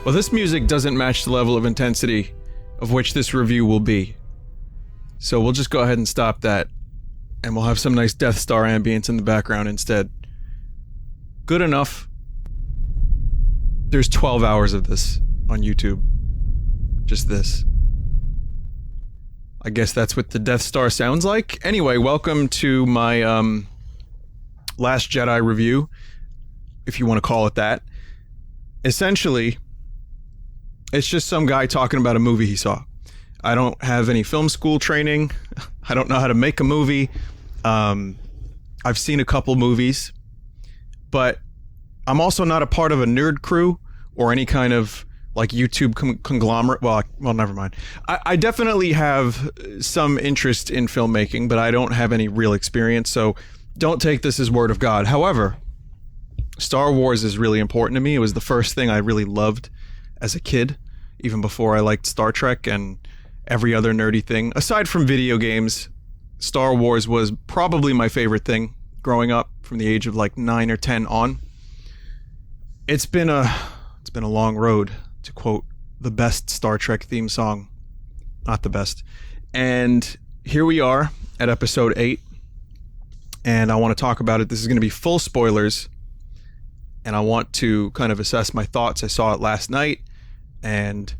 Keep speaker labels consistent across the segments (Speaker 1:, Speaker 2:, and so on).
Speaker 1: Well, this music doesn't match the level of intensity of which this review will be. So we'll just go ahead and stop that, and we'll have some nice Death Star ambience in the background instead. Good enough. There's 12 hours of this on YouTube. Just this. I guess that's what the Death Star sounds like. Anyway, welcome to my Last Jedi review, if you want to call it that. Essentially, it's just some guy talking about a movie he saw. I don't have any film school training. I don't know how to make a movie. I've seen a couple movies, but I'm also not a part of a nerd crew or any kind of like YouTube conglomerate. Well, never mind. I definitely have some interest in filmmaking, but I don't have any real experience, so don't take this as word of God. However, Star Wars is really important to me. It was the first thing I really loved as a kid, even before I liked Star Trek and every other nerdy thing. Aside from video games, Star Wars was probably my favorite thing growing up from the age of like 9 or 10 on. It's been a long road, to quote the best Star Trek theme song. Not the best. And here we are at episode 8. And I want to talk about it. This is going to be full spoilers. And I want to kind of assess my thoughts. I saw it last night, and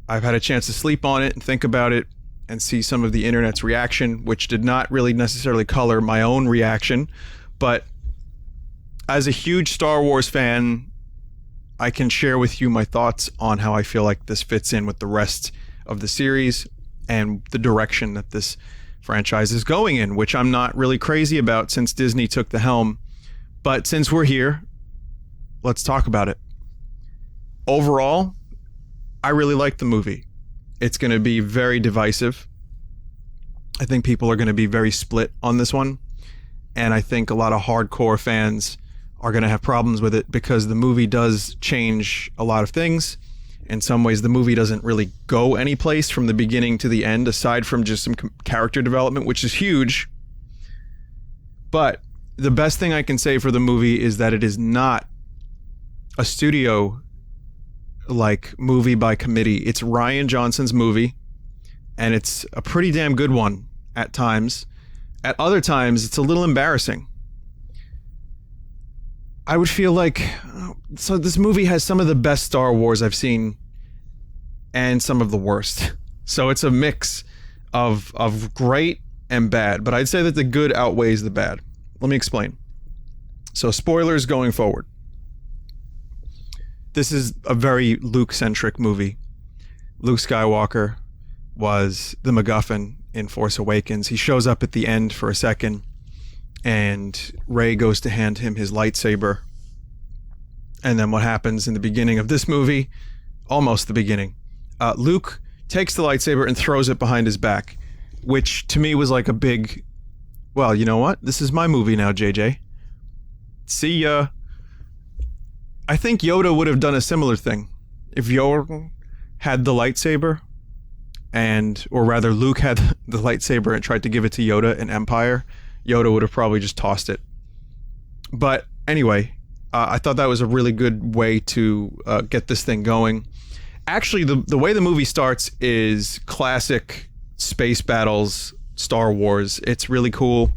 Speaker 1: I've had a chance to sleep on it and think about it and see some of the internet's reaction, which did not really necessarily color my own reaction. But as a huge Star Wars fan, I can share with you my thoughts on how I feel like this fits in with the rest of the series and the direction that this franchise is going in, which I'm not really crazy about since Disney took the helm. But since we're here, let's talk about it. Overall, I really like the movie. It's going to be very divisive. I think people are going to be very split on this one. And I think a lot of hardcore fans are going to have problems with it because the movie does change a lot of things. In some ways, the movie doesn't really go any place from the beginning to the end, aside from just some character development, which is huge. But the best thing I can say for the movie is that it is not a studio like movie by committee. It's Rian Johnson's movie, and it's a pretty damn good one at times. At other times, it's a little embarrassing. I would feel like, so this movie has some of the best Star Wars I've seen and some of the worst. So it's a mix of great and bad, but I'd say that the good outweighs the bad. Let me explain. So spoilers going forward. This is a very Luke-centric movie. Luke Skywalker was the MacGuffin in Force Awakens. He shows up at the end for a second, and Rey goes to hand him his lightsaber. And then what happens in the beginning of this movie, almost the beginning, Luke takes the lightsaber and throws it behind his back, which to me was like a big, well, you know what? This is my movie now, JJ. See ya. I think Yoda would have done a similar thing. If Yoda had the lightsaber, or rather Luke had the lightsaber and tried to give it to Yoda in Empire, Yoda would have probably just tossed it. But anyway, I thought that was a really good way to get this thing going. Actually, the way the movie starts is classic space battles, Star Wars. It's really cool.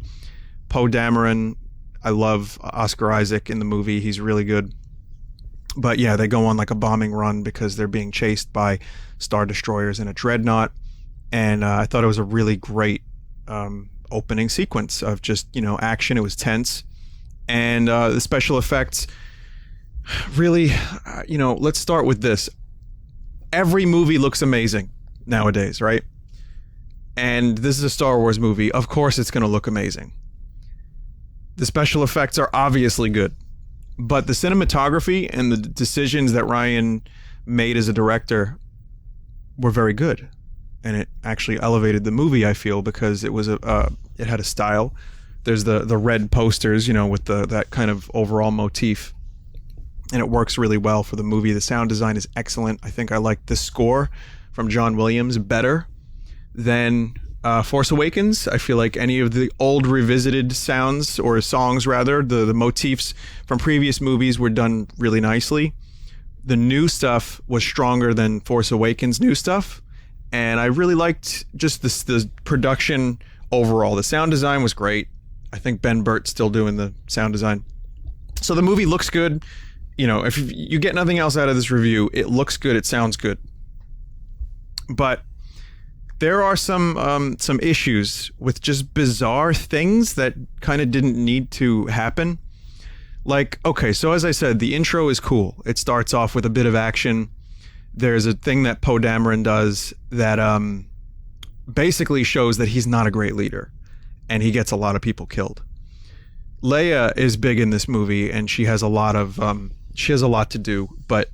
Speaker 1: Poe Dameron, I love Oscar Isaac in the movie. He's really good. But yeah, they go on like a bombing run because they're being chased by Star Destroyers in a dreadnought. And I thought it was a really great opening sequence of just, action. It was tense. And the special effects, really, let's start with this. Every movie looks amazing nowadays, right? And this is a Star Wars movie. Of course it's going to look amazing. The special effects are obviously good. But the cinematography and the decisions that Rian made as a director were very good. And it actually elevated the movie, I feel, because it was it had a style. There's the red posters, with that kind of overall motif. And it works really well for the movie. The sound design is excellent. I think I like the score from John Williams better than Force Awakens. I feel like any of the old revisited sounds, or songs rather, the motifs from previous movies were done really nicely. the new stuff was stronger than Force Awakens new stuff. And I really liked just the production overall. The sound design was great. I think Ben Burtt's still doing the sound design. So the movie looks good. You know, if you get nothing else out of this review, it looks good, it sounds good. But there are some issues with just bizarre things that kind of didn't need to happen. Like, okay, so as I said, the intro is cool. It starts off with a bit of action. There's a thing that Poe Dameron does that basically shows that he's not a great leader, and he gets a lot of people killed. Leia is big in this movie, and she has a lot to do, but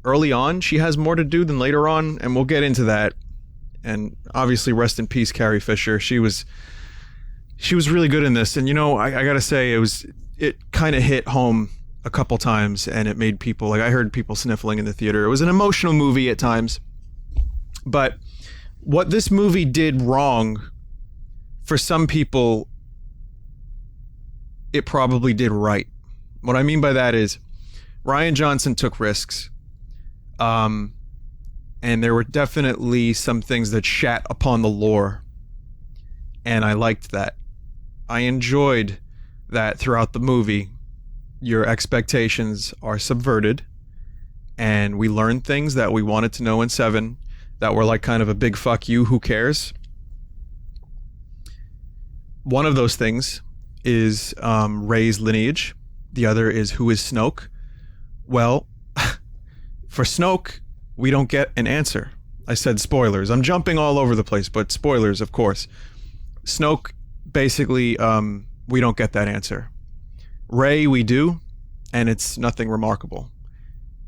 Speaker 1: early on she has more to do than later on, and we'll get into that. And obviously, rest in peace, Carrie Fisher. She was really good in this, and you know, I gotta say, it kind of hit home a couple times, and it made people, like, I heard people sniffling in the theater. It was an emotional movie at times, but what this movie did wrong, for some people, it probably did right. What I mean by that is Rian Johnson took risks, and there were definitely some things that shat upon the lore, and I liked that. I enjoyed that throughout the movie. Your expectations are subverted, and we learned things that we wanted to know in 7 that were like kind of a big fuck you, who cares? One of those things is Rey's lineage. The other is, who is Snoke? Well, for Snoke, we don't get an answer. I said spoilers. I'm jumping all over the place, but spoilers, of course. Snoke, basically, we don't get that answer. Rey, we do, and it's nothing remarkable.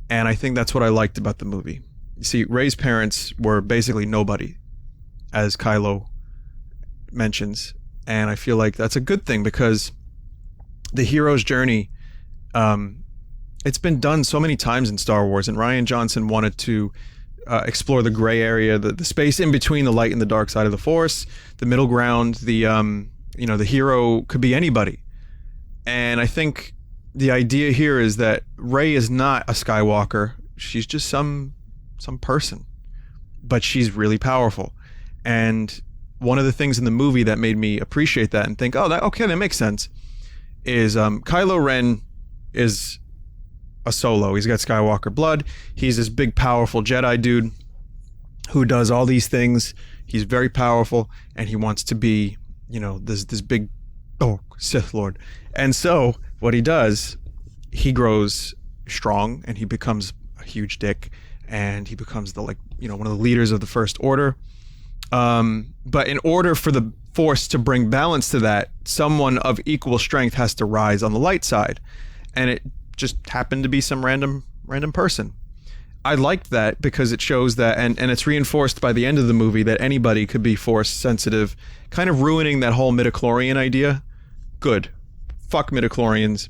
Speaker 1: And I think that's what I liked about the movie. You see, Rey's parents were basically nobody, as Kylo mentions. And I feel like that's a good thing, because the hero's journey, it's been done so many times in Star Wars, and Rian Johnson wanted to explore the gray area, the space in between the light and the dark side of the Force, the middle ground. The hero could be anybody. And I think the idea here is that Rey is not a Skywalker. She's just some person, but she's really powerful. And one of the things in the movie that made me appreciate that and think, that makes sense, is Kylo Ren is a solo. He's got Skywalker blood. He's this big, powerful Jedi dude who does all these things. He's very powerful, and he wants to be, this big, Sith Lord. And so what he does, he grows strong, and he becomes a huge dick, and he becomes one of the leaders of the First Order. But in order for the Force to bring balance to that, someone of equal strength has to rise on the light side, and it just happened to be some random person. I liked that because it shows that, and it's reinforced by the end of the movie, that anybody could be Force sensitive, kind of ruining that whole midichlorian idea. Good. Fuck midichlorians.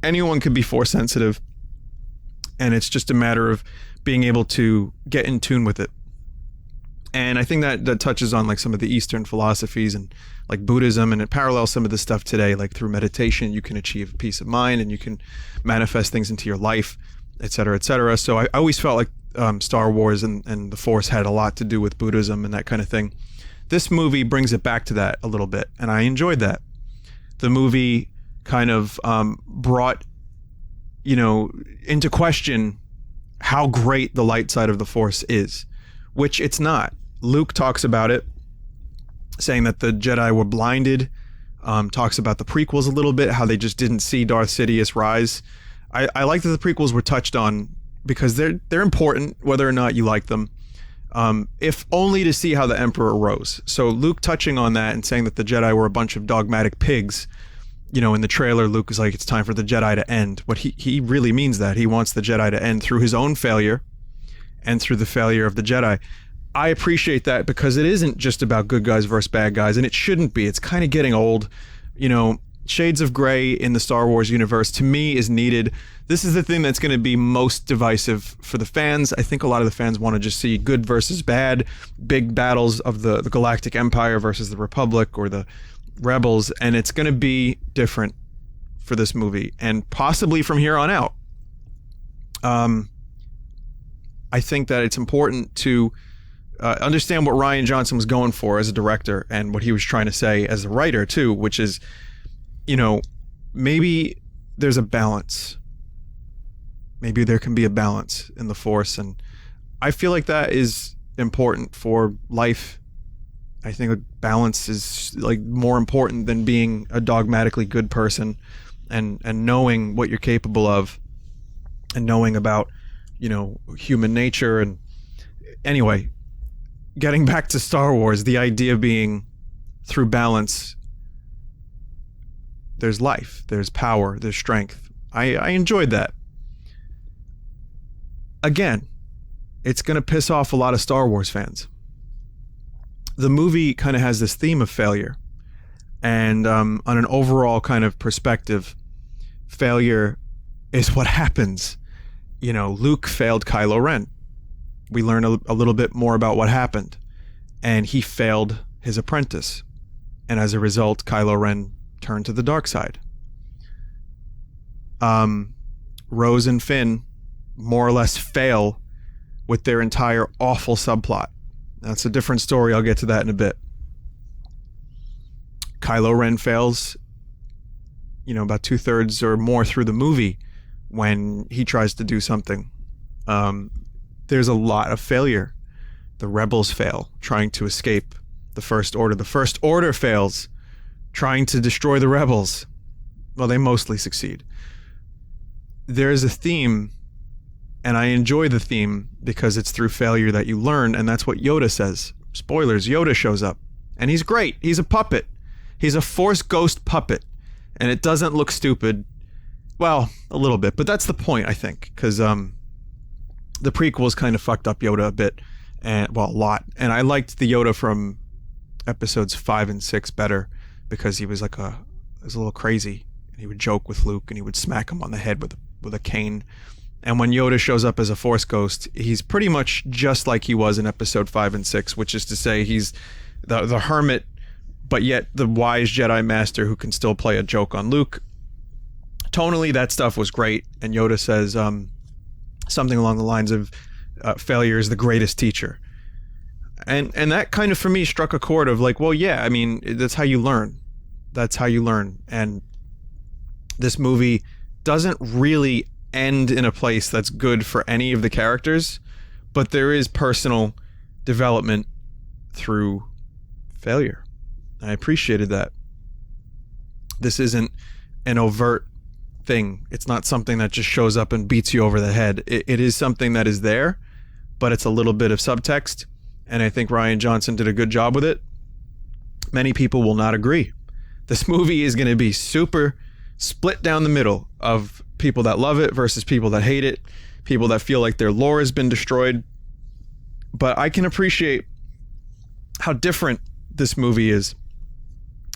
Speaker 1: Anyone could be Force sensitive, and it's just a matter of being able to get in tune with it. And I think that touches on like some of the Eastern philosophies and like Buddhism, and it parallels some of this stuff today. Like through meditation, you can achieve peace of mind, and you can manifest things into your life, et cetera, et cetera. So I always felt like Star Wars and the Force had a lot to do with Buddhism and that kind of thing. This movie brings it back to that a little bit, and I enjoyed that. The movie kind of brought, into question how great the light side of the Force is, which it's not. Luke talks about it, saying that the Jedi were blinded, talks about the prequels a little bit, how they just didn't see Darth Sidious rise. I like that the prequels were touched on because they're important, whether or not you like them, if only to see how the Emperor rose. So Luke touching on that and saying that the Jedi were a bunch of dogmatic pigs, in the trailer, Luke is like, it's time for the Jedi to end. But he really means that. He wants the Jedi to end through his own failure and through the failure of the Jedi. I appreciate that because it isn't just about good guys versus bad guys, and it shouldn't be. It's kind of getting old. Shades of gray in the Star Wars universe, to me, is needed. This is the thing that's going to be most divisive for the fans. I think a lot of the fans want to just see good versus bad, big battles of the Galactic Empire versus the Republic or the Rebels, and it's going to be different for this movie, and possibly from here on out. I think that it's important to understand what Rian Johnson was going for as a director and what he was trying to say as a writer too, which is, maybe there's a balance. Maybe there can be a balance in the Force, and I feel like that is important for life. I think balance is like more important than being a dogmatically good person, and knowing what you're capable of, and knowing about, human nature. And anyway, getting back to Star Wars, the idea being through balance, there's life, there's power, there's strength. I enjoyed that. Again, it's going to piss off a lot of Star Wars fans. The movie kind of has this theme of failure. And on an overall kind of perspective, failure is what happens. Luke failed Kylo Ren. We learn a little bit more about what happened. And he failed his apprentice. And as a result, Kylo Ren turned to the dark side. Rose and Finn more or less fail with their entire awful subplot. That's a different story. I'll get to that in a bit. Kylo Ren fails, about 2/3 or more through the movie when he tries to do something. There's a lot of failure. The rebels fail trying to escape the First Order. The First Order fails trying to destroy the rebels. Well, they mostly succeed. There's a theme, and I enjoy the theme because it's through failure that you learn, and that's what Yoda says. Spoilers, Yoda shows up, and he's great. He's a puppet. He's a Force ghost puppet, and it doesn't look stupid. Well, a little bit, but that's the point, I think, because the prequels kind of fucked up Yoda a bit, a lot. And I liked the Yoda from episodes 5 and 6 better because he was a little crazy. He would joke with Luke, and he would smack him on the head with a cane. And when Yoda shows up as a Force ghost, he's pretty much just like he was in episode 5 and 6, which is to say he's the hermit, but yet the wise Jedi Master who can still play a joke on Luke. Tonally, that stuff was great. And Yoda says something along the lines of failure is the greatest teacher. And that kind of, for me, struck a chord of like, well, yeah, I mean, that's how you learn. That's how you learn. And this movie doesn't really end in a place that's good for any of the characters, but there is personal development through failure. I appreciated that. This isn't an overt thing. It's not something that just shows up and beats you over the head. It is something that is there, but it's a little bit of subtext, and I think Rian Johnson did a good job with it. Many people will not agree. This movie is going to be super split down the middle of people that love it versus people that hate it, people that feel like their lore has been destroyed. But I can appreciate how different this movie is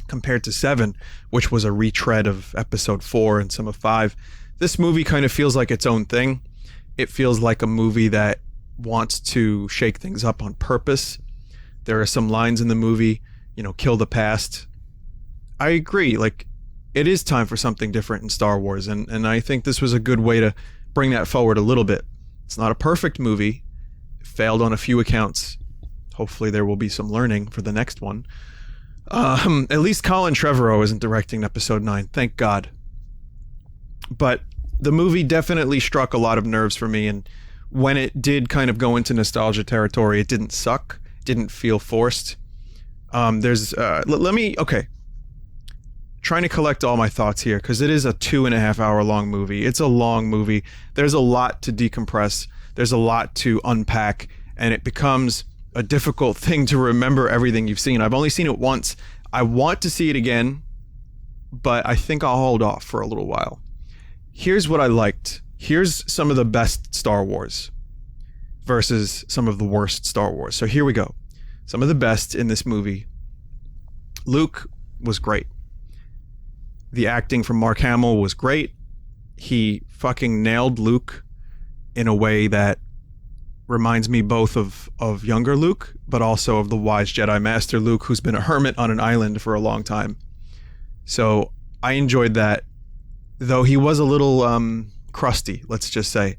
Speaker 1: compared to 7, which was a retread of episode 4 and some of 5. This movie kind of feels like its own thing. It feels like a movie that wants to shake things up on purpose. There are some lines in the movie, kill the past. I agree, it is time for something different in Star Wars, and I think this was a good way to bring that forward a little bit. It's not a perfect movie. It failed on a few accounts. Hopefully there will be some learning for the next one. At least Colin Trevorrow isn't directing episode 9, thank God. But the movie definitely struck a lot of nerves for me, and when it did kind of go into nostalgia territory, it didn't suck, didn't feel forced. Trying to collect all my thoughts here, because it is a 2.5 hour long movie. It's a long movie. There's a lot to decompress. There's a lot to unpack, and it becomes a difficult thing to remember everything you've seen. I've only seen it once. I want to see it again, but I think I'll hold off for a little while. Here's what I liked. Here's some of the best Star Wars versus some of the worst Star Wars. So here we go. Some of the best in this movie. Luke was great. The acting from Mark Hamill was great. He fucking nailed Luke in a way that reminds me both of younger Luke, but also of the wise Jedi Master Luke, who's been a hermit on an island for a long time. So I enjoyed that, though he was a little crusty, let's just say.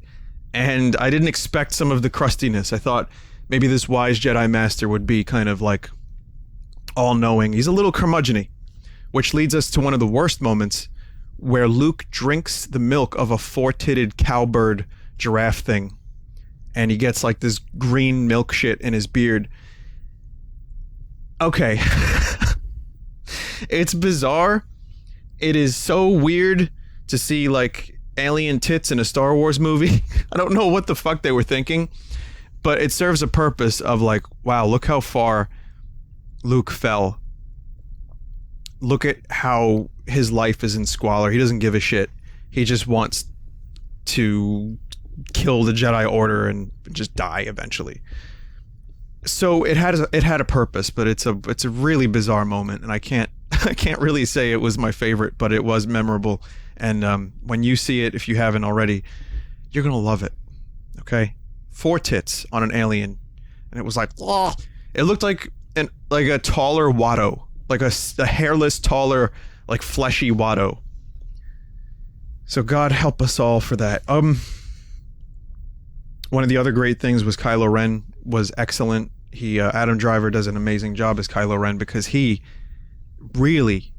Speaker 1: And I didn't expect some of the crustiness. I thought maybe this wise Jedi Master would be kind of like all-knowing. He's a little curmudgeon-y, which leads us to one of the worst moments where Luke drinks the milk of a four-titted cowbird giraffe thing. And he gets like this green milk shit in his beard. Okay. It's bizarre. It is so weird to see like alien tits in a Star Wars movie. I don't know what the fuck they were thinking, but it serves a purpose of like, wow, look how far Luke fell. Look at how his life is in squalor. He doesn't give a shit. He just wants to kill the Jedi Order and just die eventually. So it had a purpose, but it's a really bizarre moment, and I can't really say it was my favorite, but it was memorable. And when you see it, if you haven't already, you're gonna love it. Okay, 4 tits on an alien, and it was like, oh, it looked like a taller Watto, like a hairless, taller, like fleshy Watto. So God help us all for that. One of the other great things was Kylo Ren was excellent. Adam Driver does an amazing job as Kylo Ren because he really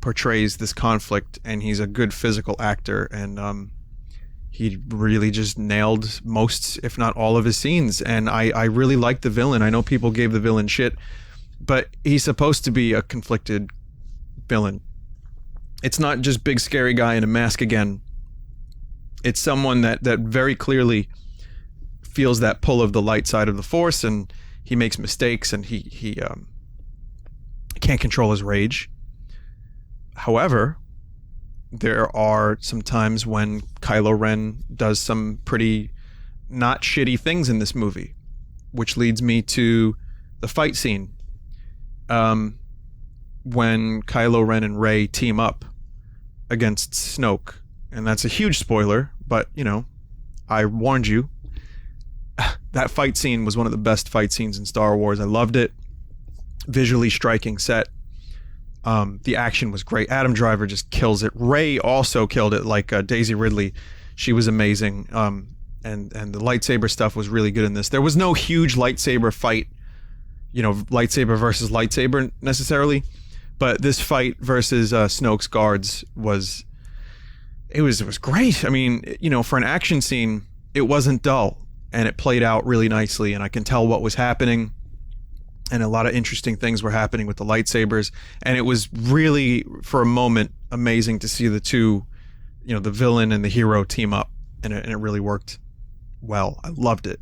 Speaker 1: portrays this conflict, and he's a good physical actor, and he really just nailed most, if not all, of his scenes. And I really like the villain. I know people gave the villain shit, but he's supposed to be a conflicted villain. It's not just big scary guy in a mask again. It's someone that very clearly feels that pull of the light side of the Force, and he makes mistakes, and he can't control his rage. However, there are some times when Kylo Ren does some pretty not shitty things in this movie, which leads me to the fight scene. When Kylo Ren and Rey team up against Snoke, and that's a huge spoiler, but you know, I warned you. That fight scene was one of the best fight scenes in Star Wars. I loved it. Visually striking set. The action was great. Adam Driver just kills it. Rey also killed it, like Daisy Ridley. She was amazing. And the lightsaber stuff was really good in this. There was no huge lightsaber fight, you know, lightsaber versus lightsaber necessarily, but this fight versus Snoke's guards was great. I mean, you know, for an action scene, it wasn't dull, and it played out really nicely, and I can tell what was happening, and a lot of interesting things were happening with the lightsabers, and it was really, for a moment, amazing to see the two, you know, the villain and the hero team up, and it really worked well. I loved it.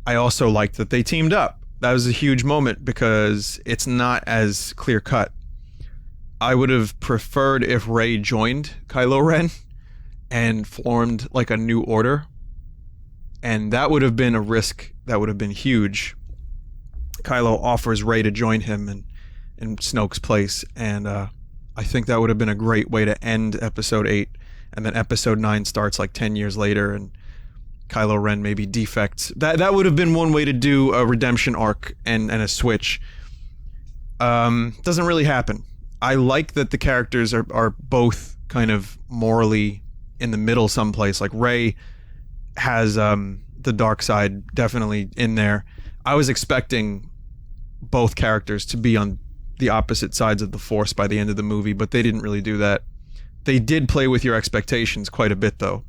Speaker 1: I also liked that they teamed up. That was a huge moment because it's not as clear cut. I would have preferred if Rey joined Kylo Ren and formed like a new order, and that would have been a risk that would have been huge. Kylo offers Rey to join him in Snoke's place, and I think that would have been a great way to end Episode 8, and then Episode 9 starts like 10 years later, and Kylo Ren maybe defects. That would have been one way to do a redemption arc and a switch. Doesn't really happen. I like that the characters are both kind of morally in the middle someplace. Like Rey has the dark side definitely in there. I was expecting both characters to be on the opposite sides of the Force by the end of the movie, but they didn't really do that. They did play with your expectations quite a bit, though.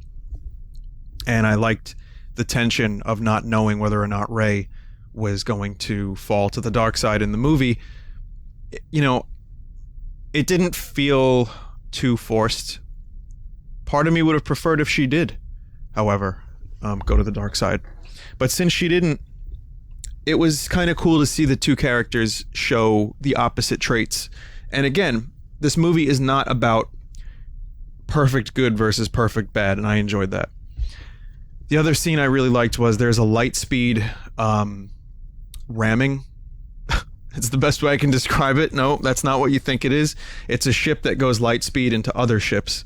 Speaker 1: And I liked the tension of not knowing whether or not Rey was going to fall to the dark side in the movie. You know, it didn't feel too forced. Part of me would have preferred if she did, however, go to the dark side. But since she didn't, it was kind of cool to see the two characters show the opposite traits. And again, this movie is not about perfect good versus perfect bad, and I enjoyed that. The other scene I really liked was there's a light speed ramming. It's the best way I can describe it. No, that's not what you think it is. It's a ship that goes light speed into other ships.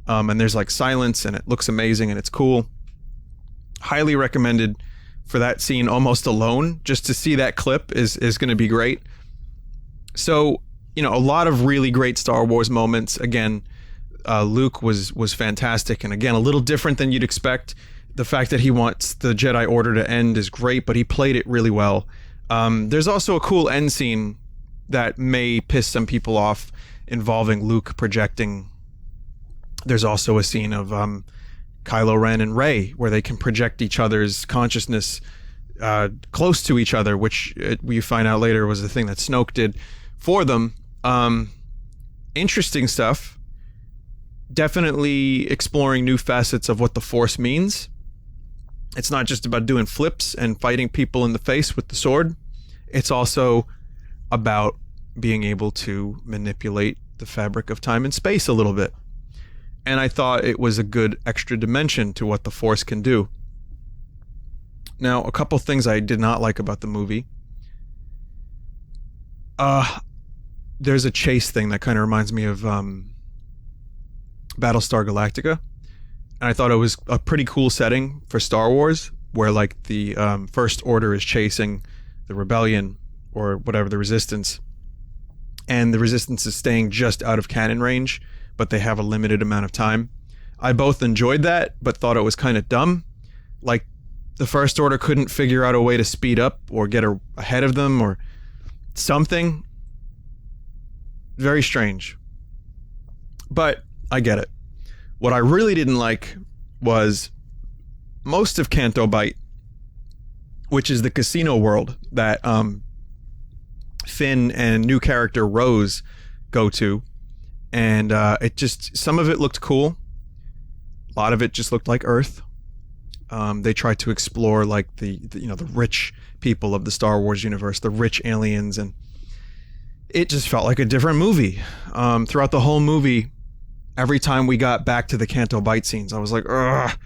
Speaker 1: And there's like silence, and it looks amazing, and it's cool. Highly recommended for that scene almost alone. Just to see that clip is going to be great. So, you know, a lot of really great Star Wars moments. Again, Luke was fantastic, and again, a little different than you'd expect. The fact that he wants the Jedi Order to end is great, but he played it really well. There's also a cool end scene that may piss some people off involving Luke projecting. There's also a scene of Kylo Ren and Rey where they can project each other's consciousness close to each other, which we find out later was the thing that Snoke did for them. Interesting stuff. Definitely exploring new facets of what the Force means. It's not just about doing flips and fighting people in the face with the sword. It's also about being able to manipulate the fabric of time and space a little bit. And I thought it was a good extra dimension to what the Force can do. Now, a couple things I did not like about the movie. There's a chase thing that kind of reminds me of Battlestar Galactica. And I thought it was a pretty cool setting for Star Wars, where like the First Order is chasing the Rebellion or whatever, the Resistance. And the Resistance is staying just out of cannon range, but they have a limited amount of time. I both enjoyed that, but thought it was kind of dumb. Like, the First Order couldn't figure out a way to speed up or get ahead of them or something. Very strange. But I get it. What I really didn't like was most of Canto Bight, which is the casino world that Finn and new character Rose go to. And it just, some of it looked cool. A lot of it just looked like Earth. They tried to explore like the rich people of the Star Wars universe, the rich aliens, and it just felt like a different movie. Throughout the whole movie, every time we got back to the Canto Bight scenes, I was like, ugh.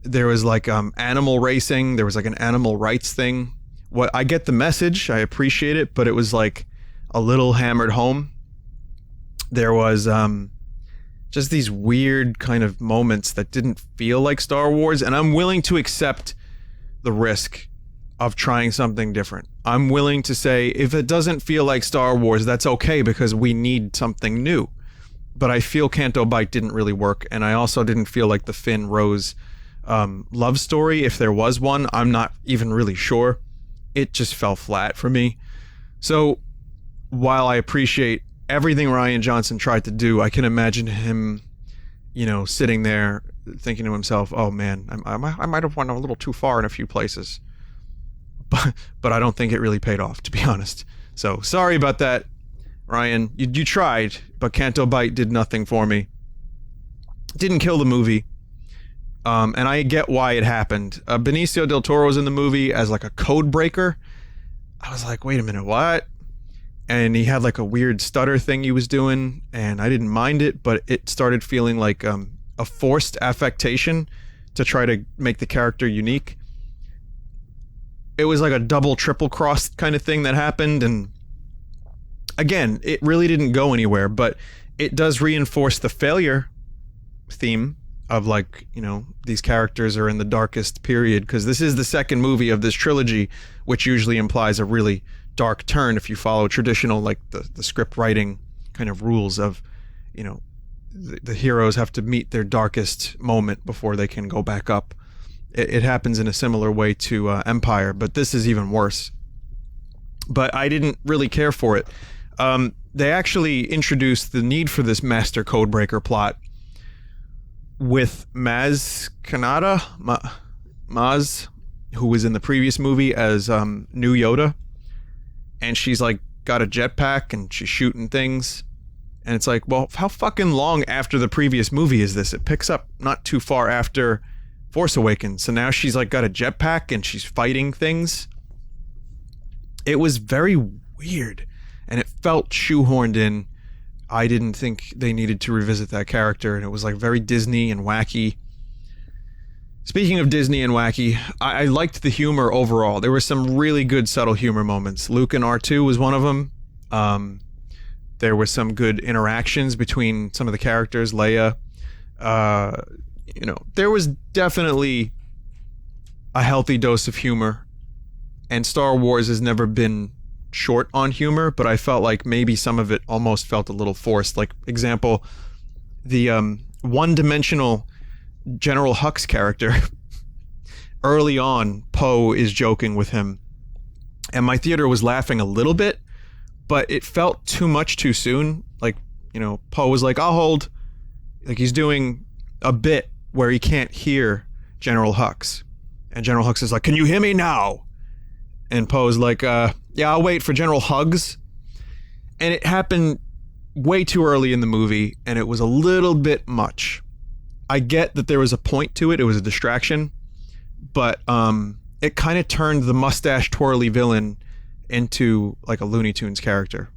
Speaker 1: There was like animal racing. There was like an animal rights thing. What I get the message, I appreciate it, but it was like a little hammered home. There was just these weird kind of moments that didn't feel like Star Wars, and I'm willing to accept the risk of trying something different. I'm willing to say, if it doesn't feel like Star Wars, that's okay, because we need something new. But I feel Canto Bight didn't really work, and I also didn't feel like the Finn Rose love story, if there was one, I'm not even really sure. It just fell flat for me. So while I appreciate everything Rian Johnson tried to do, I can imagine him, sitting there thinking to himself, oh man, I might have went a little too far in a few places. But I don't think it really paid off, to be honest. So sorry about that, Ryan. You tried, but Canto Bight did nothing for me. Didn't kill the movie. And I get why it happened. Benicio Del Toro was in the movie as like a code breaker. I was like, wait a minute, what? And he had like a weird stutter thing he was doing, and I didn't mind it, but it started feeling like a forced affectation to try to make the character unique. It was like a double, triple cross kind of thing that happened, and again, it really didn't go anywhere, but it does reinforce the failure theme of like, these characters are in the darkest period, because this is the second movie of this trilogy, which usually implies a really dark turn if you follow traditional, like the script writing kind of rules of, the heroes have to meet their darkest moment before they can go back up. It happens in a similar way to Empire, but this is even worse. But I didn't really care for it. They actually introduced the need for this master codebreaker plot with Maz Kanata, Maz, who was in the previous movie as new Yoda. And she's like got a jetpack and she's shooting things. And it's like, well, how fucking long after the previous movie is this? It picks up not too far after Force Awakens. So now she's like got a jetpack and she's fighting things. It was very weird and it felt shoehorned in. I didn't think they needed to revisit that character, and it was like very Disney and wacky. Speaking of Disney and wacky, I liked the humor overall. There were some really good subtle humor moments. Luke and R2 was one of them. There were some good interactions between some of the characters, Leia. There was definitely a healthy dose of humor, and Star Wars has never been short on humor, but I felt like maybe some of it almost felt a little forced. Like, example, the one-dimensional General Hux character. Early on, Poe is joking with him, and my theater was laughing a little bit, but it felt too much too soon. Like, Poe was like, I'll hold. Like, he's doing a bit where he can't hear General Hux. And General Hux is like, can you hear me now? And Poe's like, yeah, I'll wait for General Hugs. And it happened way too early in the movie, and it was a little bit much. I get that there was a point to it. It was a distraction. But it kind of turned the mustache twirly villain into like a Looney Tunes character.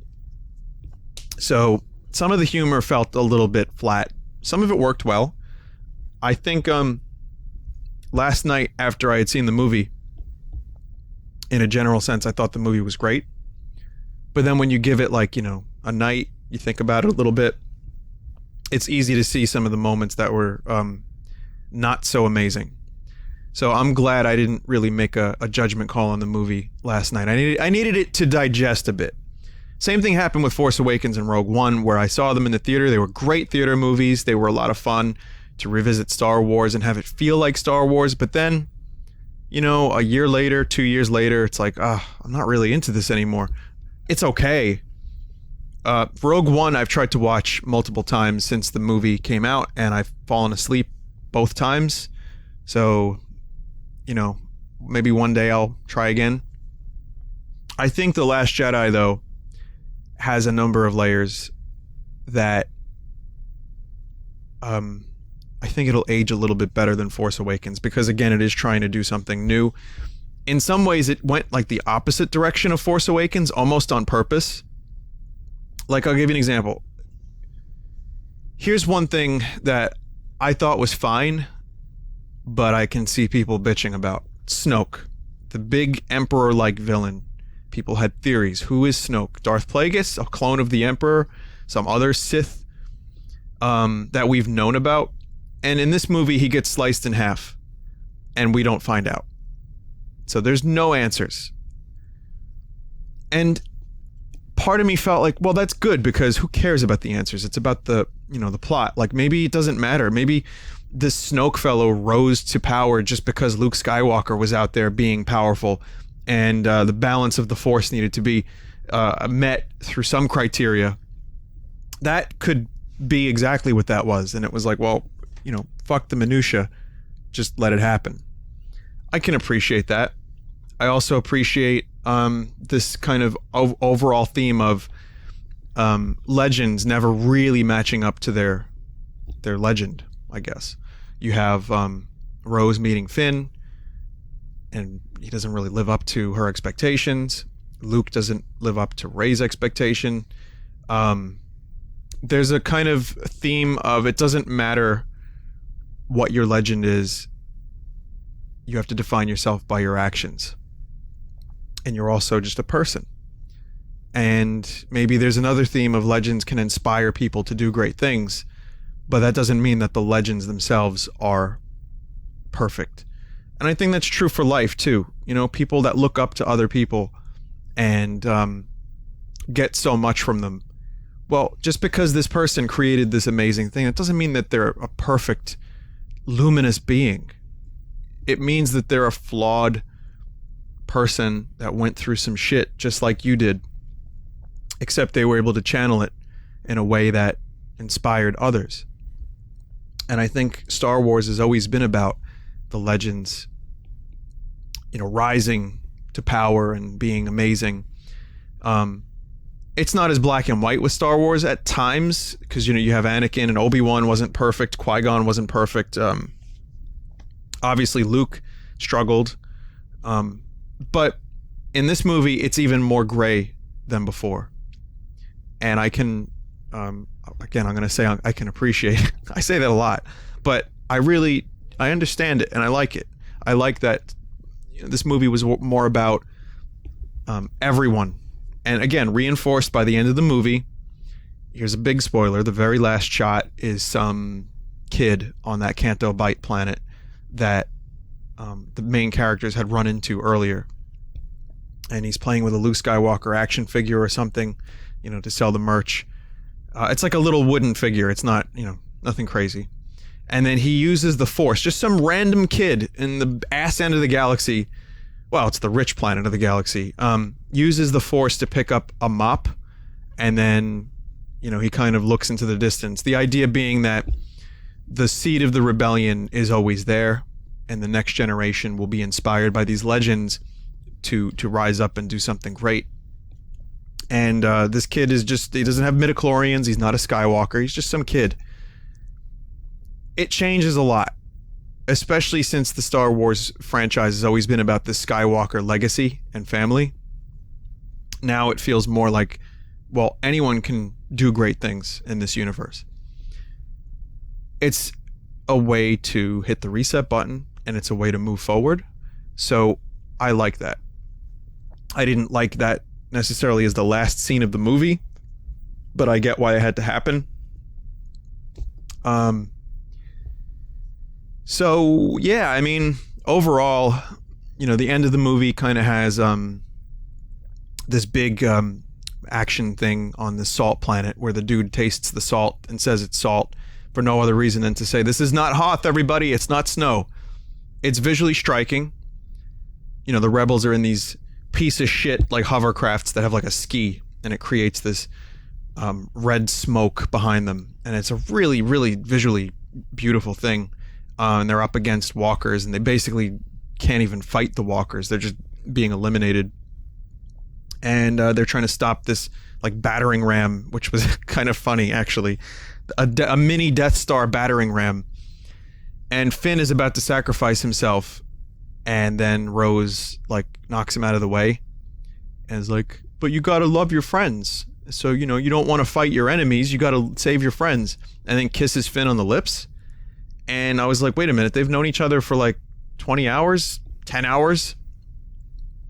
Speaker 1: So some of the humor felt a little bit flat. Some of it worked well. I think last night after I had seen the movie, in a general sense, I thought the movie was great. But then when you give it like, a night, you think about it a little bit, it's easy to see some of the moments that were not so amazing. So I'm glad I didn't really make a judgment call on the movie last night. I needed it to digest a bit. Same thing happened with Force Awakens and Rogue One, where I saw them in the theater. They were great theater movies. They were a lot of fun to revisit Star Wars and have it feel like Star Wars. But then, a year later, 2 years later, it's like, I'm not really into this anymore. It's okay. Rogue One, I've tried to watch multiple times since the movie came out, and I've fallen asleep both times. So, maybe one day I'll try again. I think The Last Jedi, though, has a number of layers that I think it'll age a little bit better than Force Awakens, because again, it is trying to do something new. In some ways, it went like the opposite direction of Force Awakens, almost on purpose. Like, I'll give you an example. Here's one thing that I thought was fine, but I can see people bitching about. Snoke, the big Emperor-like villain. People had theories. Who is Snoke? Darth Plagueis, a clone of the Emperor? Some other Sith that we've known about? And in this movie, he gets sliced in half, and we don't find out. So there's no answers. And part of me felt like, well, that's good, because who cares about the answers? It's about the plot. Like, maybe it doesn't matter. Maybe this Snoke fellow rose to power just because Luke Skywalker was out there being powerful, and the balance of the Force needed to be met through some criteria. That could be exactly what that was. And it was like, well, fuck the minutia. Just let it happen. I can appreciate that. I also appreciate this kind of overall theme of legends never really matching up to their legend, I guess. You have Rose meeting Finn, and he doesn't really live up to her expectations. Luke doesn't live up to Rey's expectation. There's a kind of theme of, it doesn't matter what your legend is, you have to define yourself by your actions. And you're also just a person. And maybe there's another theme of legends can inspire people to do great things, but that doesn't mean that the legends themselves are perfect. And I think that's true for life too. People that look up to other people and get so much from them. Well, just because this person created this amazing thing, it doesn't mean that they're a perfect, luminous being. It means that they're a flawed person that went through some shit just like you did, except they were able to channel it in a way that inspired others. And I think Star Wars has always been about the legends, rising to power and being amazing. It's not as black and white with Star Wars at times, because you have Anakin, and Obi-Wan wasn't perfect, Qui-Gon wasn't perfect. Obviously Luke struggled. But in this movie, it's even more gray than before. And I can, again, I'm going to say I can appreciate it. I say that a lot, but I understand it, and I like it. I like that this movie was more about everyone. And again, reinforced by the end of the movie. Here's a big spoiler. The very last shot is some kid on that Canto Bight planet that the main characters had run into earlier. And he's playing with a Luke Skywalker action figure or something, to sell the merch. It's like a little wooden figure. It's not, nothing crazy. And then he uses the Force, just some random kid in the ass end of the galaxy. Well, it's the rich planet of the galaxy. Uses the Force to pick up a mop, and then, he kind of looks into the distance. The idea being that the seed of the rebellion is always there, and the next generation will be inspired by these legends to rise up and do something great. And this kid is he doesn't have midichlorians. He's not a Skywalker. He's just some kid. It changes a lot, especially since the Star Wars franchise has always been about the Skywalker legacy and family. Now it feels more like, well, anyone can do great things in this universe. It's a way to hit the reset button, and it's a way to move forward. So I like that. I didn't like that necessarily as the last scene of the movie, but I get why it had to happen. So yeah, I mean, overall, the end of the movie kind of has this big action thing on the salt planet where the dude tastes the salt and says it's salt for no other reason than to say, this is not Hoth, everybody, it's not snow. It's visually striking. The rebels are in these piece of shit like hovercrafts that have like a ski, and it creates this red smoke behind them, and it's a really, really visually beautiful thing. And they're up against walkers, and they basically can't even fight the walkers. They're just being eliminated. And they're trying to stop this like battering ram, which was kind of funny, actually. A mini Death Star battering ram. And Finn is about to sacrifice himself, and then Rose like knocks him out of the way and is like, but you gotta love your friends. So, you don't want to fight your enemies. You gotta save your friends. And then kisses Finn on the lips. And I was like, wait a minute, they've known each other for like 20 hours, 10 hours.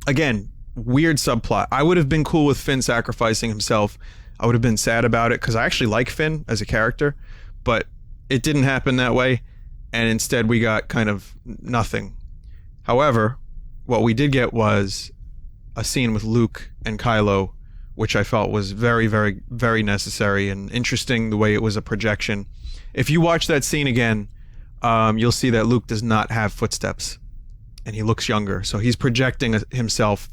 Speaker 1: Again, weird subplot. I would have been cool with Finn sacrificing himself. I would have been sad about it because I actually like Finn as a character, but it didn't happen that way. And instead we got kind of nothing. However, what we did get was a scene with Luke and Kylo, which I felt was very, very, very necessary and interesting the way it was a projection. If you watch that scene again, you'll see that Luke does not have footsteps, and he looks younger. So he's projecting himself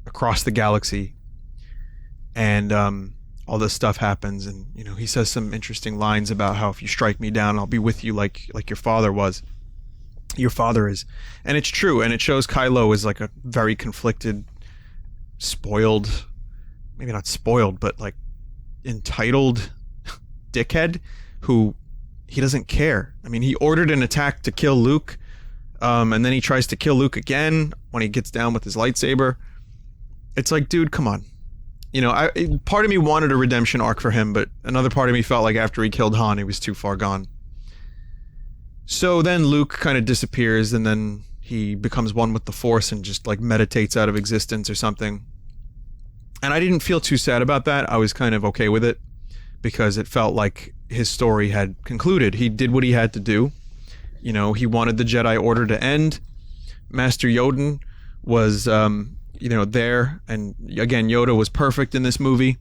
Speaker 1: across the galaxy, and all this stuff happens. And he says some interesting lines about how if you strike me down, I'll be with you like your father was. Your father is, and it's true. And it shows Kylo is like a very conflicted, spoiled, maybe not spoiled, but like entitled dickhead who. He doesn't care. I mean, he ordered an attack to kill Luke, and then he tries to kill Luke again when he gets down with his lightsaber. It's like, dude, come on. Part of me wanted a redemption arc for him, but another part of me felt like after he killed Han, he was too far gone. So then Luke kind of disappears, and then he becomes one with the Force and just like meditates out of existence or something. And I didn't feel too sad about that. I was kind of okay with it because it felt like his story had concluded. He did what he had to do. He wanted the Jedi Order to end. Master Yoda was, there. And again, Yoda was perfect in this movie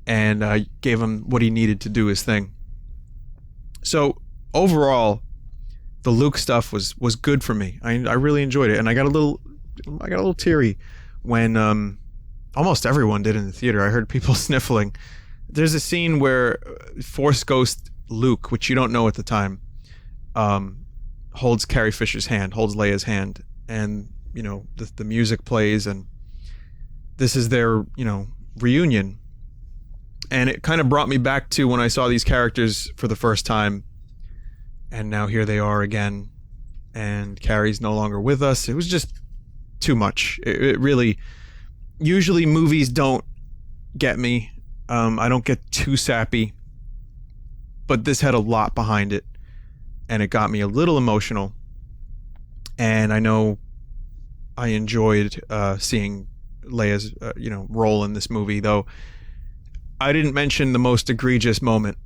Speaker 1: and gave him what he needed to do his thing. So overall, the Luke stuff was good for me. I really enjoyed it. And I got a little teary when almost everyone did in the theater. I heard people sniffling. There's a scene where Force Ghost Luke, which you don't know at the time, holds Carrie Fisher's hand, holds Leia's hand, and the music plays, and this is their reunion, and it kind of brought me back to when I saw these characters for the first time, and now here they are again, and Carrie's no longer with us. It was just too much. It really, usually movies don't get me. I don't get too sappy, but this had a lot behind it, and it got me a little emotional. And I know I enjoyed seeing Leia's role in this movie, though I didn't mention the most egregious moment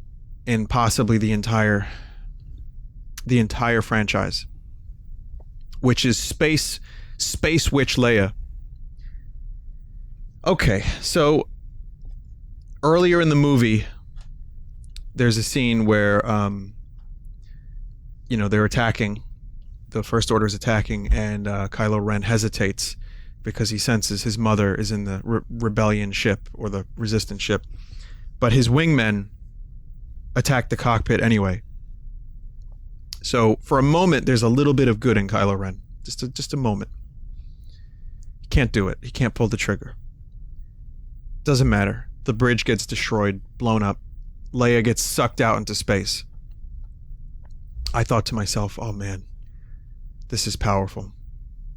Speaker 1: in possibly the entire franchise, which is Space Witch Leia. Okay, so earlier in the movie, there's a scene where they're attacking. The First Order is attacking, and Kylo Ren hesitates because he senses his mother is in the rebellion ship or the resistance ship. But his wingmen attack the cockpit anyway. So for a moment, there's a little bit of good in Kylo Ren. Just a moment. He can't do it. He can't pull the trigger. Doesn't matter. The bridge gets destroyed, blown up. Leia gets sucked out into space. I thought to myself, oh man, this is powerful.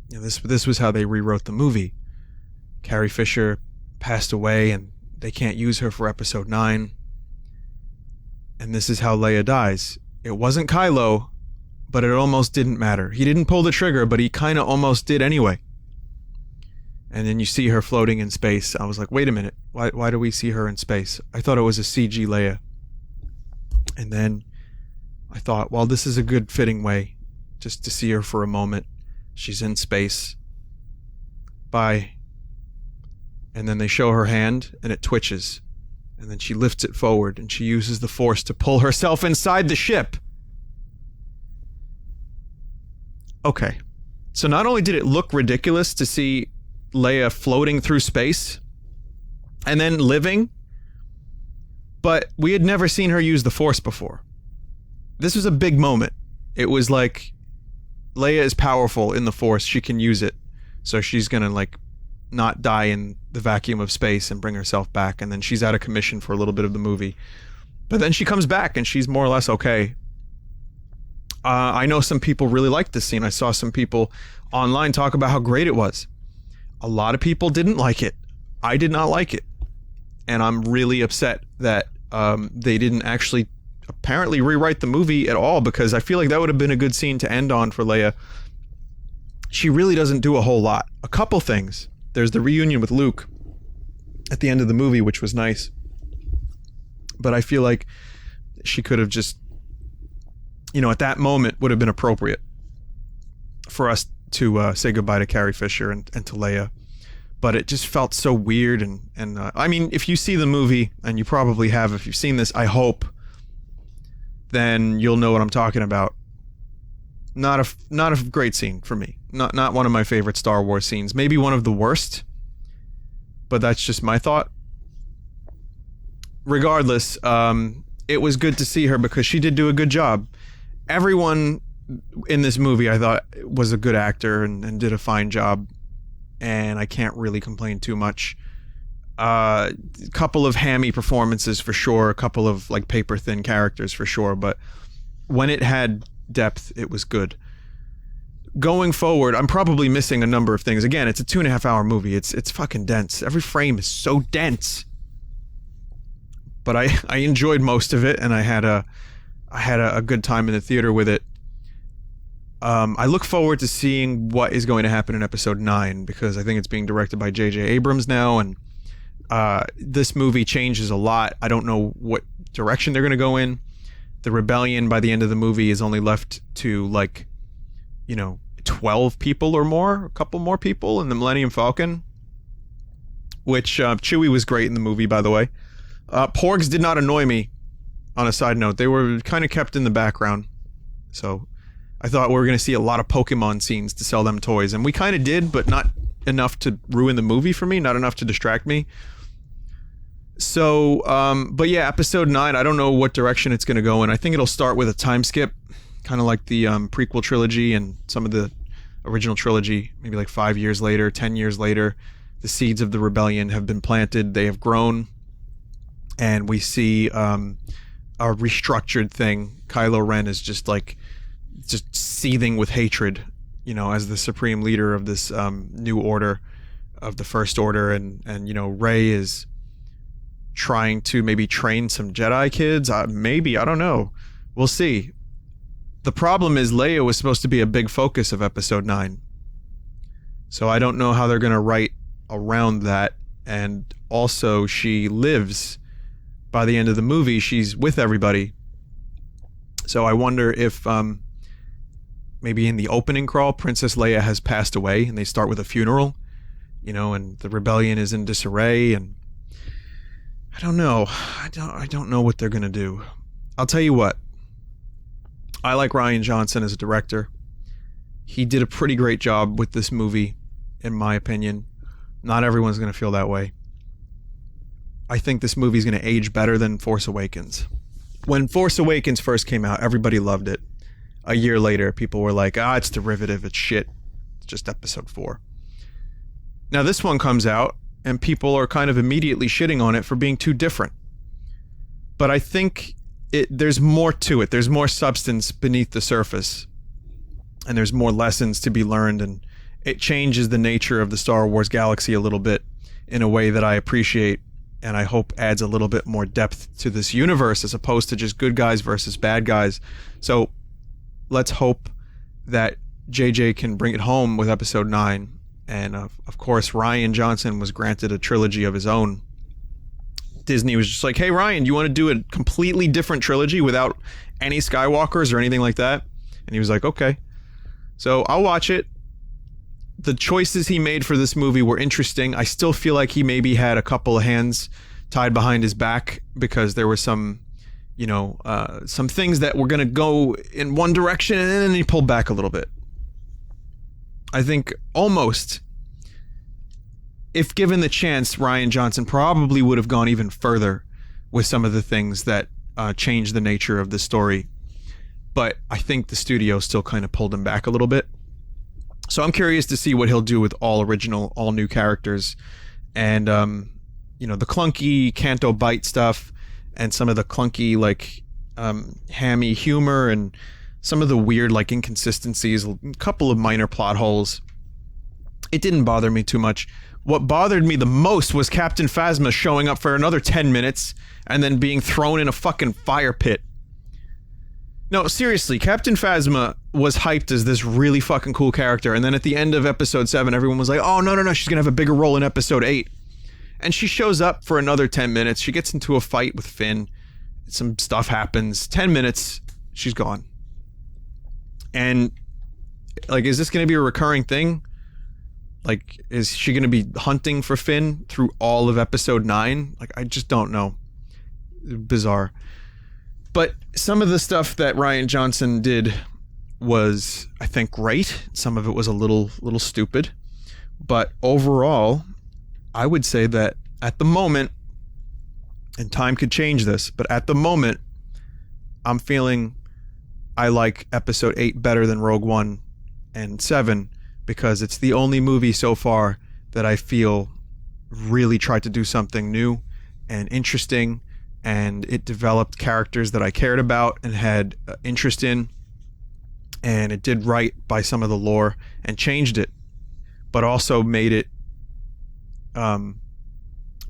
Speaker 1: This was how they rewrote the movie. Carrie Fisher passed away and they can't use her for Episode 9. And this is how Leia dies. It wasn't Kylo, but it almost didn't matter. He didn't pull the trigger, but he kind of almost did anyway. And then you see her floating in space. I was like, wait a minute. Why do we see her in space? I thought it was a CG Leia. And then I thought, well, this is a good fitting way just to see her for a moment. She's in space. Bye. And then they show her hand and it twitches. And then she lifts it forward and she uses the Force to pull herself inside the ship. Okay. So not only did it look ridiculous to see Leia floating through space and then living, but we had never seen her use the Force before. This was a big moment. It was like, Leia is powerful in the Force. She can use it. So she's going to not die in the vacuum of space and bring herself back. And then she's out of commission for a little bit of the movie. But then she comes back and she's more or less okay. I know some people really liked this scene. I saw some people online talk about how great it was. A lot of people didn't like it. I did not like it. And I'm really upset that they didn't actually apparently rewrite the movie at all, because I feel like that would have been a good scene to end on for Leia. She really doesn't do a whole lot. A couple things. There's the reunion with Luke at the end of the movie, which was nice. But I feel like she could have just, at that moment would have been appropriate for us to say goodbye to Carrie Fisher and to Leia. But it just felt so weird. And I mean, if you see the movie, and you probably have, if you've seen this, I hope, then you'll know what I'm talking about. Not a great scene for me. Not one of my favorite Star Wars scenes. Maybe one of the worst. But that's just my thought. Regardless, it was good to see her because she did do a good job. Everyone in this movie, I thought, was a good actor and did a fine job. And I can't really complain too much. A couple of hammy performances for sure. A couple of paper thin characters for sure. But when it had depth, it was good. Going forward, I'm probably missing a number of things. Again, it's a 2.5 hour movie. It's fucking dense. Every frame is so dense. But I enjoyed most of it, and I had a good time in the theater with it. I look forward to seeing what is going to happen in Episode 9, because I think it's being directed by J.J. Abrams now, and this movie changes a lot. I don't know what direction they're going to go in. The rebellion by the end of the movie is only left to 12 people or more, a couple more people in the Millennium Falcon, which Chewie was great in the movie, by the way. Porgs did not annoy me, on a side note. They were kind of kept in the background. So I thought we were going to see a lot of Pokemon scenes to sell them toys, and we kind of did, but not enough to ruin the movie for me, not enough to distract me. So, but yeah, Episode 9, I don't know what direction it's going to go in. I think it'll start with a time skip, kind of like the prequel trilogy and some of the original trilogy, maybe 5 years later, 10 years later. The seeds of the rebellion have been planted, they have grown, and we see a restructured thing. Kylo Ren is just seething with hatred, as the supreme leader of this new order, of the First Order, and Rey is trying to maybe train some Jedi kids. Maybe, I don't know. We'll see. The problem is Leia was supposed to be a big focus of Episode 9. So I don't know how they're going to write around that. And also, she lives by the end of the movie. She's with everybody. So I wonder if maybe in the opening crawl, Princess Leia has passed away and they start with a funeral, and the rebellion is in disarray, and I don't know. I don't know what they're going to do. I'll tell you what. I like Rian Johnson as a director. He did a pretty great job with this movie, in my opinion. Not everyone's going to feel that way. I think this movie is going to age better than Force Awakens. When Force Awakens first came out, everybody loved it. A year later, people were like, it's derivative, it's shit. It's just episode 4. Now this one comes out, and people are kind of immediately shitting on it for being too different. But I think there's more to it. There's more substance beneath the surface. And there's more lessons to be learned, and it changes the nature of the Star Wars galaxy a little bit in a way that I appreciate, and I hope adds a little bit more depth to this universe as opposed to just good guys versus bad guys. So let's hope that JJ can bring it home with episode 9. And of course, Rian Johnson was granted a trilogy of his own. Disney was just like, hey, Rian, you want to do a completely different trilogy without any Skywalkers or anything like that? And he was like, okay. So I'll watch it. The choices he made for this movie were interesting. I still feel like he maybe had a couple of hands tied behind his back because there were some, some things that were going to go in one direction, and then he pulled back a little bit. I think almost, if given the chance, Rian Johnson probably would have gone even further with some of the things that changed the nature of the story. But I think the studio still kind of pulled him back a little bit. So I'm curious to see what he'll do with all original, all new characters. And, the clunky Canto Bight stuff and some of the clunky, hammy humor and some of the weird, inconsistencies, a couple of minor plot holes. It didn't bother me too much. What bothered me the most was Captain Phasma showing up for another 10 minutes and then being thrown in a fucking fire pit. No, seriously, Captain Phasma was hyped as this really fucking cool character, and then at the end of episode 7, everyone was like, oh, no, she's gonna have a bigger role in episode 8. And she shows up for another 10 minutes, she gets into a fight with Finn, some stuff happens, 10 minutes, she's gone. And, is this gonna be a recurring thing? Is she gonna be hunting for Finn through all of episode 9? I just don't know. Bizarre. But some of the stuff that Rian Johnson did was, I think, great. Some of it was a little stupid. But overall, I would say that at the moment, and time could change this, but at the moment, I'm feeling I like episode 8 better than Rogue One and 7 because it's the only movie so far that I feel really tried to do something new and interesting, and it developed characters that I cared about and had interest in, and it did right by some of the lore and changed it, but also made it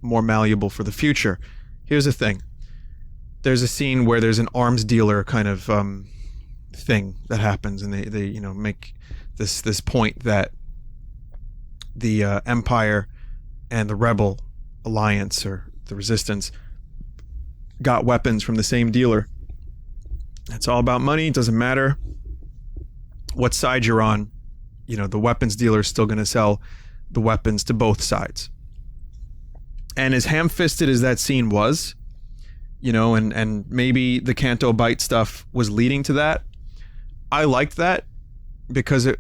Speaker 1: more malleable for the future. Here's the thing. There's a scene where there's an arms dealer kind of thing that happens, and they make this point that the Empire and the Rebel Alliance, or the Resistance, got weapons from the same dealer. It's all about money. It doesn't matter what side you're on. The weapons dealer is still going to sell the weapons to both sides. And as ham-fisted as that scene was, and maybe the Canto Bight stuff was leading to that, I liked that because it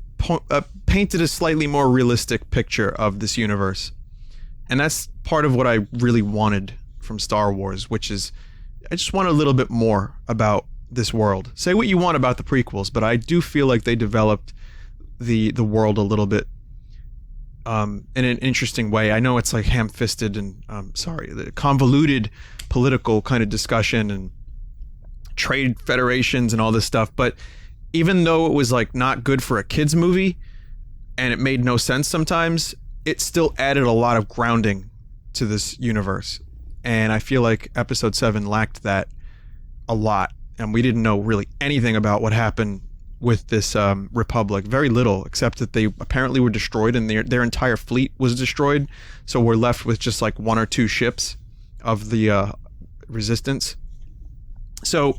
Speaker 1: painted a slightly more realistic picture of this universe. And that's part of what I really wanted from Star Wars, which is I just want a little bit more about this world. Say what you want about the prequels, but I do feel like they developed the world a little bit in an interesting way. I know it's ham-fisted and the convoluted political kind of discussion and trade federations and all this stuff, but even though it was not good for a kids movie and it made no sense sometimes, it still added a lot of grounding to this universe. And I feel like episode 7 lacked that a lot. And we didn't know really anything about what happened with this Republic. Very little, except that they apparently were destroyed and their entire fleet was destroyed. So we're left with just 1 or 2 ships of the Resistance. So,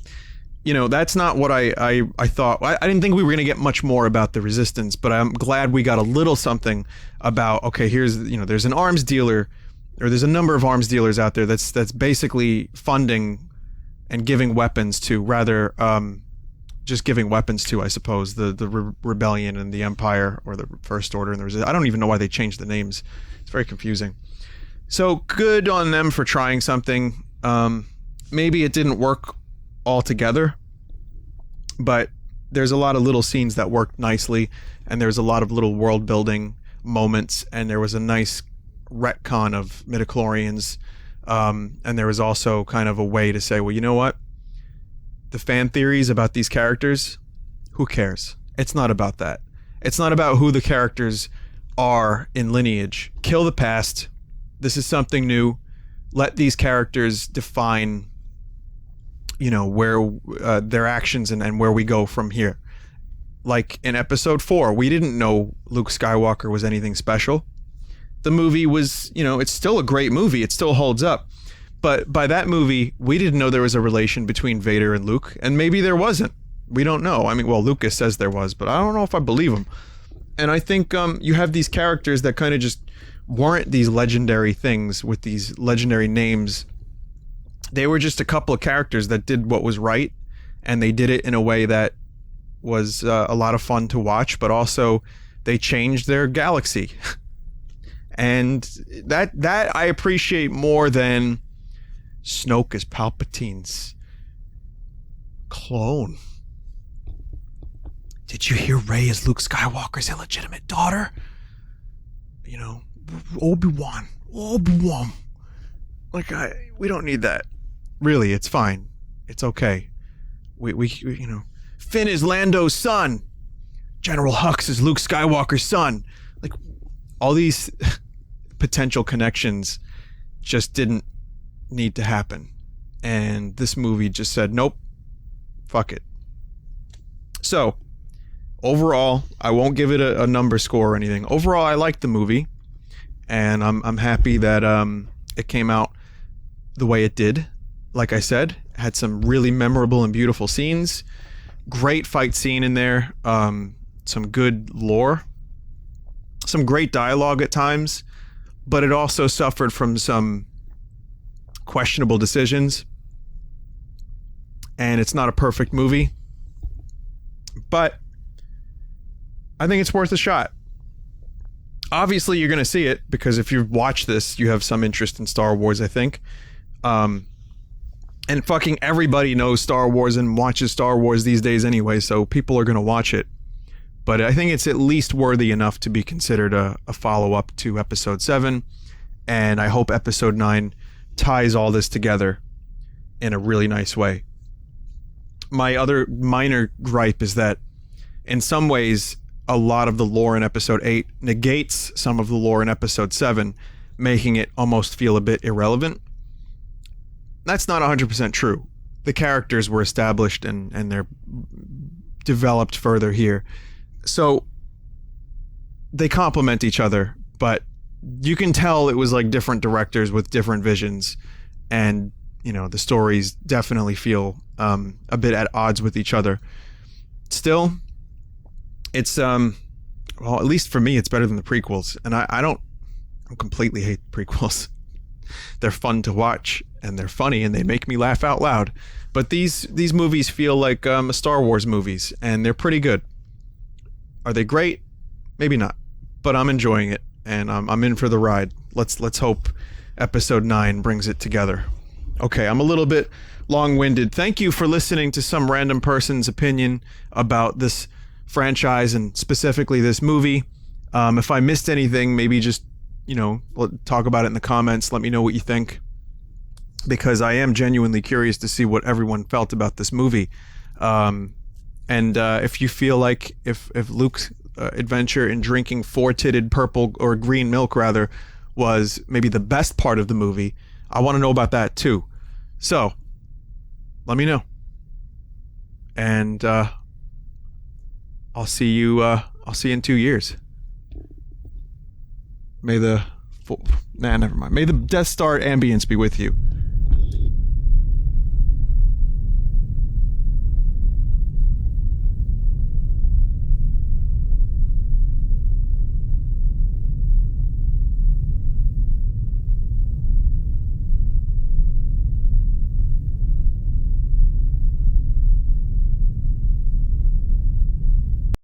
Speaker 1: that's not what I thought. I didn't think we were going to get much more about the Resistance, but I'm glad we got a little something about, okay, here's, there's an arms dealer, or there's a number of arms dealers out there that's basically funding and giving weapons to rather just giving weapons to, I suppose, the rebellion and the Empire, or the First Order and the Resistance. I don't even know why they changed the names. It's very confusing. So good on them for trying something. Maybe it didn't work altogether, but there's a lot of little scenes that worked nicely, and there's a lot of little world building moments, and there was a nice retcon of midichlorians, and there was also kind of a way to say, well, you know what? The fan theories about these characters, who cares? It's not about that. It's not about who the characters are in lineage. Kill the past. This is something new. Let these characters define, where their actions and where we go from here. Like in episode 4, we didn't know Luke Skywalker was anything special. The movie was, it's still a great movie. It still holds up. But by that movie, we didn't know there was a relation between Vader and Luke, and maybe there wasn't. We don't know. I mean, well, Lucas says there was, but I don't know if I believe him. And I think you have these characters that kind of just weren't these legendary things with these legendary names. They were just a couple of characters that did what was right, and they did it in a way that was a lot of fun to watch, but also they changed their galaxy. And that I appreciate more than Snoke is Palpatine's clone. Did you hear Rey is Luke Skywalker's illegitimate daughter? Obi-Wan. Like, we don't need that. Really, it's fine. It's okay. We Finn is Lando's son. General Hux is Luke Skywalker's son. Like, all these potential connections just didn't need to happen. And this movie just said, nope, fuck it. So, overall, I won't give it a number score or anything. Overall, I liked the movie, and I'm happy that it came out the way it did. Like I said, had some really memorable and beautiful scenes. Great fight scene in there. Some good lore. Some great dialogue at times, but it also suffered from some questionable decisions. And it's not a perfect movie, but I think it's worth a shot. Obviously, you're going to see it, because if you've watched this, you have some interest in Star Wars, I think. And fucking everybody knows Star Wars and watches Star Wars these days anyway, so people are going to watch it. But I think it's at least worthy enough to be considered a follow-up to Episode 7, and I hope Episode 9 ties all this together in a really nice way. My other minor gripe is that, in some ways, a lot of the lore in Episode 8 negates some of the lore in Episode 7, making it almost feel a bit irrelevant. That's not 100% true. The characters were established and they're developed further here. So they complement each other, but you can tell it was like different directors with different visions, and the stories definitely feel a bit at odds with each other. Still, it's well, at least for me, it's better than the prequels, and I completely hate prequels. They're fun to watch, and they're funny, and they make me laugh out loud. But these movies feel like Star Wars movies, and they're pretty good. Are they great? Maybe not, but I'm enjoying it, and I'm in for the ride. Let's hope Episode 9 brings it together. Okay, I'm a little bit long-winded. Thank you for listening to some random person's opinion about this franchise and specifically this movie. If I missed anything, maybe just talk about it in the comments. Let me know what you think, because I am genuinely curious to see what everyone felt about this movie. And if you feel like if Luke's adventure in drinking four-titted purple or green milk rather was maybe the best part of the movie, I want to know about that too. So let me know, and I'll see you in 2 years. May the Death Star ambience be with you.